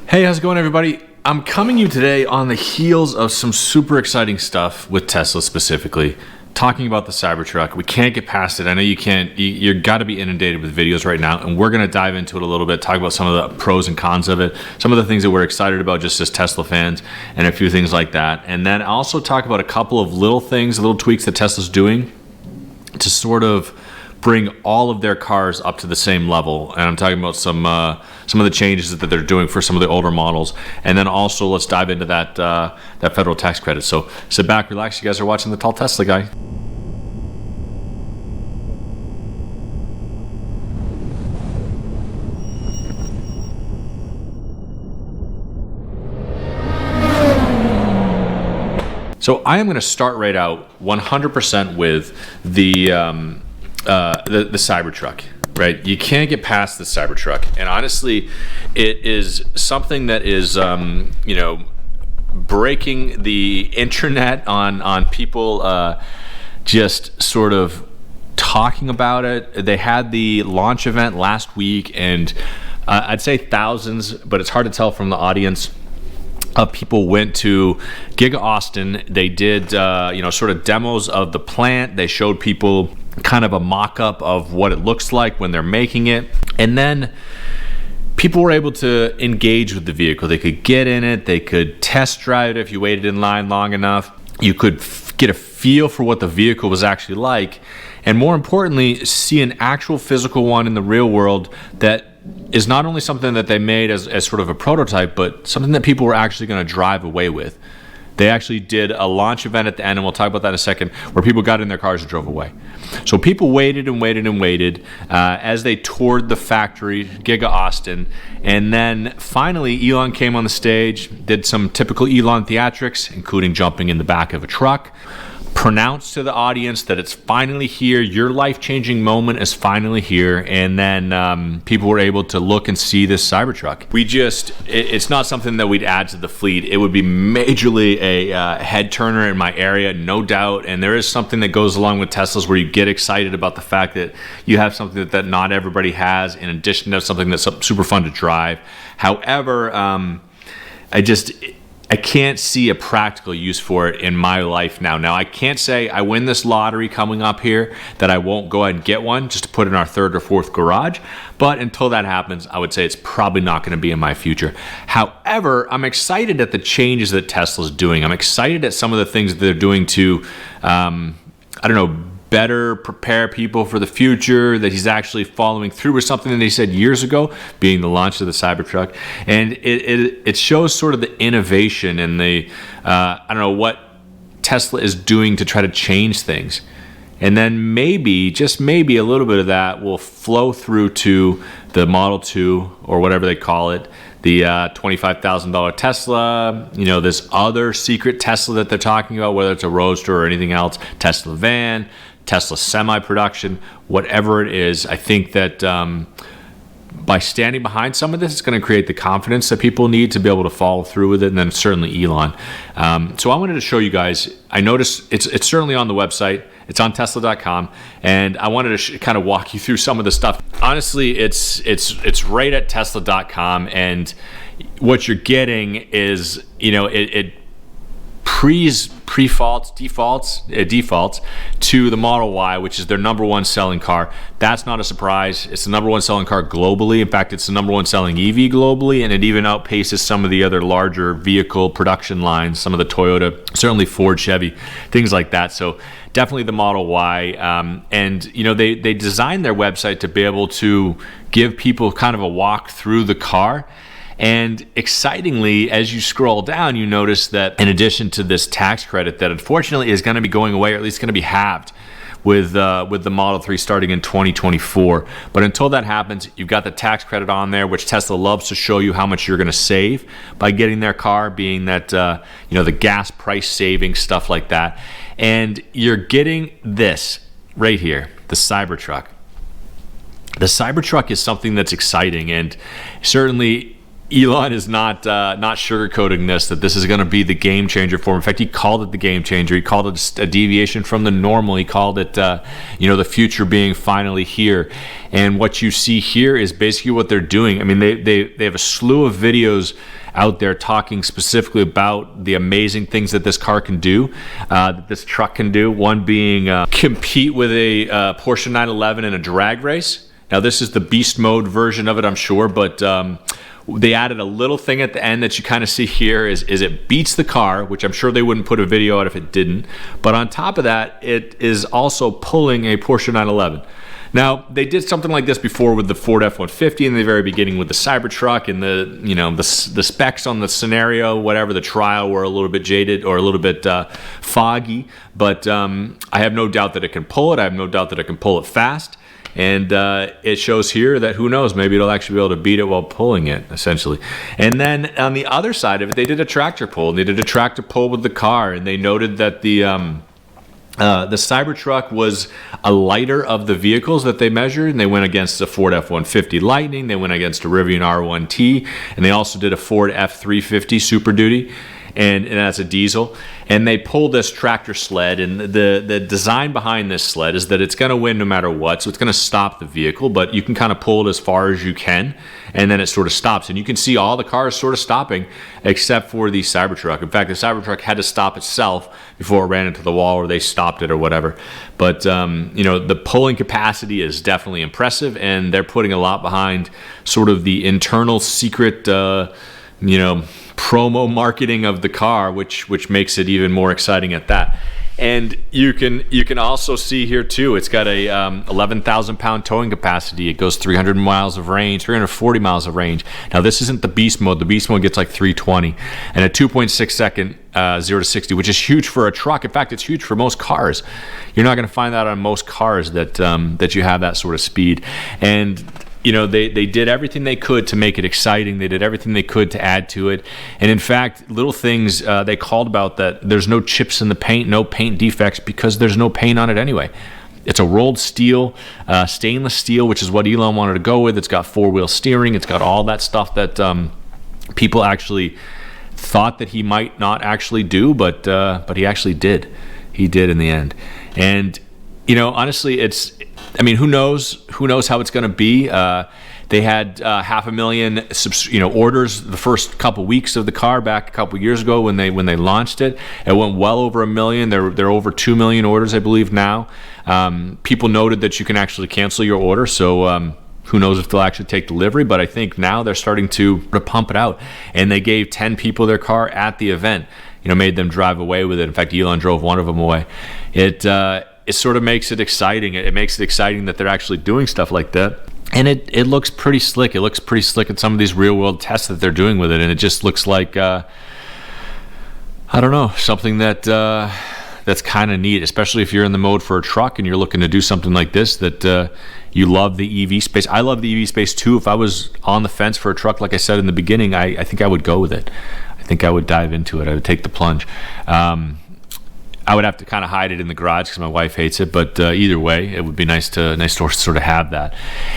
Hey, how's it going, everybody? I'm coming to you today on the heels of some super exciting stuff with Tesla specifically, talking about the Cybertruck. We can't get past it. I know you can't. You've got to be inundated with videos right now, and we're going to dive into it a little bit, talk about some of the pros and cons of it, some of the things that we're excited about just as Tesla fans, and a few things like that. And then also talk about a couple of little things, little tweaks that Tesla's doing to sort of bring all of their cars up to the same level. And I'm talking about some of the changes that they're doing for some of the older models. And then also let's dive into that federal tax credit. So sit back, relax. You guys are watching the Tall Tesla Guy. So I am going to start right out 100% with the Cybertruck, right? You can't get past the Cybertruck, and honestly, it is something that is, breaking the internet on people just sort of talking about it. They had the launch event last week, and I'd say thousands, but it's hard to tell from the audience. People went to Giga Austin. They did, sort of demos of the plant. They showed people kind of a mock-up of what it looks like when they're making it. And then people were able to engage with the vehicle. They could get in it. They could test drive it if you waited in line long enough. You could get a feel for what the vehicle was actually like. And more importantly, see an actual physical one in the real world that is not only something that they made as sort of a prototype, but something that people were actually going to drive away with. They actually did a launch event at the end, and we'll talk about that in a second, where people got in their cars and drove away. So people waited and waited and waited as they toured the factory, Giga Austin, and then finally Elon came on the stage, did some typical Elon theatrics, including jumping in the back of a truck, pronounced to the audience that it's finally here, your life-changing moment is finally here, and then people were able to look and see this Cybertruck. It's not something that we'd add to the fleet. It would be majorly a head turner in my area, no doubt, and there is something that goes along with Teslas where you get excited about the fact that you have something that not everybody has, in addition to something that's super fun to drive. However, I can't see a practical use for it in my life now. Now, I can't say I win this lottery coming up here that I won't go ahead and get one just to put in our third or fourth garage. But until that happens, I would say it's probably not going to be in my future. However, I'm excited at the changes that Tesla's doing. I'm excited at some of the things that they're doing to, better prepare people for the future, that he's actually following through with something that he said years ago, being the launch of the Cybertruck. And it shows sort of the innovation and the, what Tesla is doing to try to change things. And then maybe, just maybe, a little bit of that will flow through to the Model 2, or whatever they call it, the $25,000 Tesla, this other secret Tesla that they're talking about, whether it's a Roadster or anything else, Tesla van, Tesla semi-production, whatever it is. I think that by standing behind some of this, it's going to create the confidence that people need to be able to follow through with it, and then certainly Elon. So I wanted to show you guys, I noticed it's certainly on the website, it's on Tesla.com, and I wanted to kind of walk you through some of the stuff. Honestly, it's right at Tesla.com, and what you're getting is, it defaults to the Model Y, which is their number one selling car. That's not a surprise. It's the number one selling car globally. In fact, it's the number one selling EV globally, and it even outpaces some of the other larger vehicle production lines, some of the Toyota, certainly Ford, Chevy, things like that. So definitely the Model Y. And they designed their website to be able to give people kind of a walk through the car. And excitingly, as you scroll down, you notice that in addition to this tax credit that unfortunately is going to be going away, or at least going to be halved with the Model 3 starting in 2024. But until that happens, you've got the tax credit on there, which Tesla loves to show you how much you're going to save by getting their car, being that, the gas price saving, stuff like that. And you're getting this right here, the Cybertruck. The Cybertruck is something that's exciting, and certainly Elon is not sugarcoating this, that this is going to be the game changer for him. In fact, he called it the game changer. He called it a deviation from the normal. He called it, the future being finally here. And what you see here is basically what they're doing. I mean, they have a slew of videos out there talking specifically about the amazing things that this car can do, that this truck can do. One being compete with a Porsche 911 in a drag race. Now, this is the beast mode version of it, I'm sure, but they added a little thing at the end that you kind of see here is it beats the car, which I'm sure they wouldn't put a video out if it didn't. But on top of that, it is also pulling a Porsche 911. Now, they did something like this before with the Ford F-150 in the very beginning with the Cybertruck, and the specs on the scenario, whatever, the trial were a little bit jaded or a little bit foggy. But I have no doubt that it can pull it. I have no doubt that it can pull it fast. And it shows here that, who knows, maybe it'll actually be able to beat it while pulling it, essentially. And then on the other side of it, they did a tractor pull. They did a tractor pull with the car, and they noted that the Cybertruck was a lighter of the vehicles that they measured, and they went against the Ford F-150 Lightning, they went against a Rivian R1T, and they also did a Ford F-350 Super Duty, and that's a diesel. And they pulled this tractor sled, and the design behind this sled is that it's going to win no matter what, so it's going to stop the vehicle, but you can kind of pull it as far as you can, and then it sort of stops. And you can see all the cars sort of stopping except for the Cybertruck. In fact, the Cybertruck had to stop itself before it ran into the wall, or they stopped it or whatever. But the pulling capacity is definitely impressive, and they're putting a lot behind sort of the internal secret promo marketing of the car, which makes it even more exciting at that. And you can also see here too, it's got a 11,000 pound towing capacity. It goes 300 miles of range, 340 miles of range. Now, this isn't the beast mode. The beast mode gets like 320, and a 2.6 second 0 to 60, which is huge for a truck. In fact, it's huge for most cars. You're not going to find that on most cars that you have that sort of speed. And they did everything they could to make it exciting. They did everything they could to add to it. And in fact, little things they called about that there's no chips in the paint, no paint defects, because there's no paint on it anyway. It's a rolled steel, stainless steel, which is what Elon wanted to go with. It's got four-wheel steering. It's got all that stuff that people actually thought that he might not actually do, but he actually did. He did in the end. And honestly, who knows how it's going to be. They had 500,000 orders the first couple weeks of the car back a couple years ago when they launched it. It went well over 1 million. They're over 2 million orders, I believe, now. People noted that you can actually cancel your order, so who knows if they'll actually take delivery, but I think now they're starting to pump it out. And they gave 10 people their car at the event, made them drive away with it. In fact, Elon drove one of them away. It sort of makes it exciting. It makes it exciting that they're actually doing stuff like that. And it looks pretty slick. It looks pretty slick in some of these real-world tests that they're doing with it. And it just looks like, something that's kind of neat, especially if you're in the mode for a truck and you're looking to do something like this, that you love the EV space. I love the EV space too. If I was on the fence for a truck, like I said in the beginning, I think I would go with it. I think I would dive into it. I would take the plunge. I would have to kind of hide it in the garage because my wife hates it, but either way, it would be nice to sort of have that.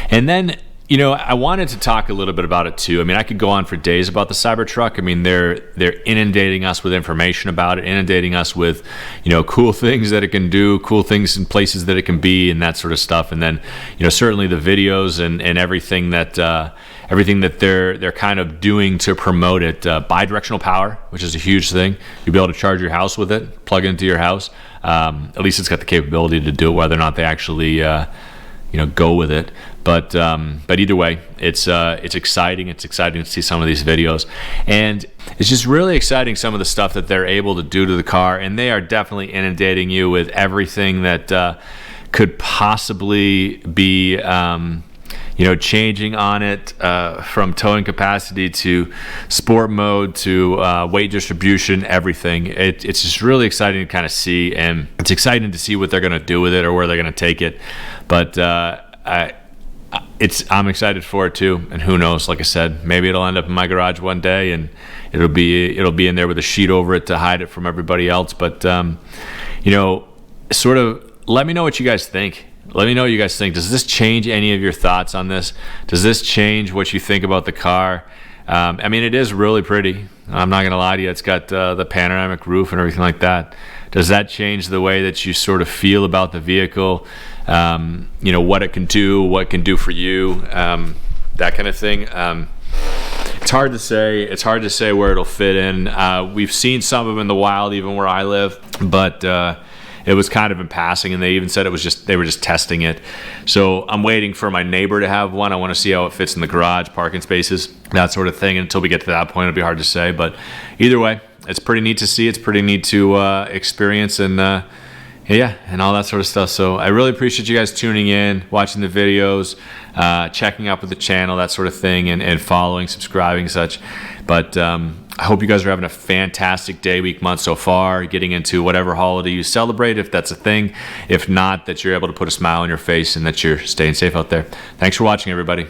And then, I wanted to talk a little bit about it too. I mean, I could go on for days about the Cybertruck. I mean, they're inundating us with information about it, inundating us with, cool things that it can do, cool things and places that it can be, and that sort of stuff. And then, certainly the videos and everything that they're kind of doing to promote it. Bi-directional power, which is a huge thing. You'll be able to charge your house with it, plug it into your house. At least it's got the capability to do it, whether or not they actually go with it. But either way, it's exciting. It's exciting to see some of these videos, and it's just really exciting some of the stuff that they're able to do to the car. And they are definitely inundating you with everything that could possibly be changing on it, from towing capacity to sport mode to weight distribution, everything. It's just really exciting to kind of see, and it's exciting to see what they're going to do with it or where they're going to take it. But I'm excited for it too, and who knows? Like I said, maybe it'll end up in my garage one day, and it'll be in there with a sheet over it to hide it from everybody else. But sort of let me know what you guys think. Let me know what you guys think. Does this change any of your thoughts on this? Does this change what you think about the car? I mean, it is really pretty. I'm not going to lie to you. It's got the panoramic roof and everything like that. Does that change the way that you sort of feel about the vehicle? You know, what it can do, what it can do for you, that kind of thing. It's hard to say. It's hard to say where it'll fit in. We've seen some of them in the wild, even where I live, but it was kind of in passing, and they even said they were just testing it. So I'm waiting for my neighbor to have one. I want to see how it fits in the garage, parking spaces, that sort of thing. And until we get to that point, it'll be hard to say. But either way, it's pretty neat to see. It's pretty neat to experience, and yeah, and all that sort of stuff. So I really appreciate you guys tuning in, watching the videos, checking out with the channel, that sort of thing, and following, subscribing, such. But I hope you guys are having a fantastic day, week, month so far, getting into whatever holiday you celebrate, if that's a thing. If not, that you're able to put a smile on your face and that you're staying safe out there. Thanks for watching, everybody.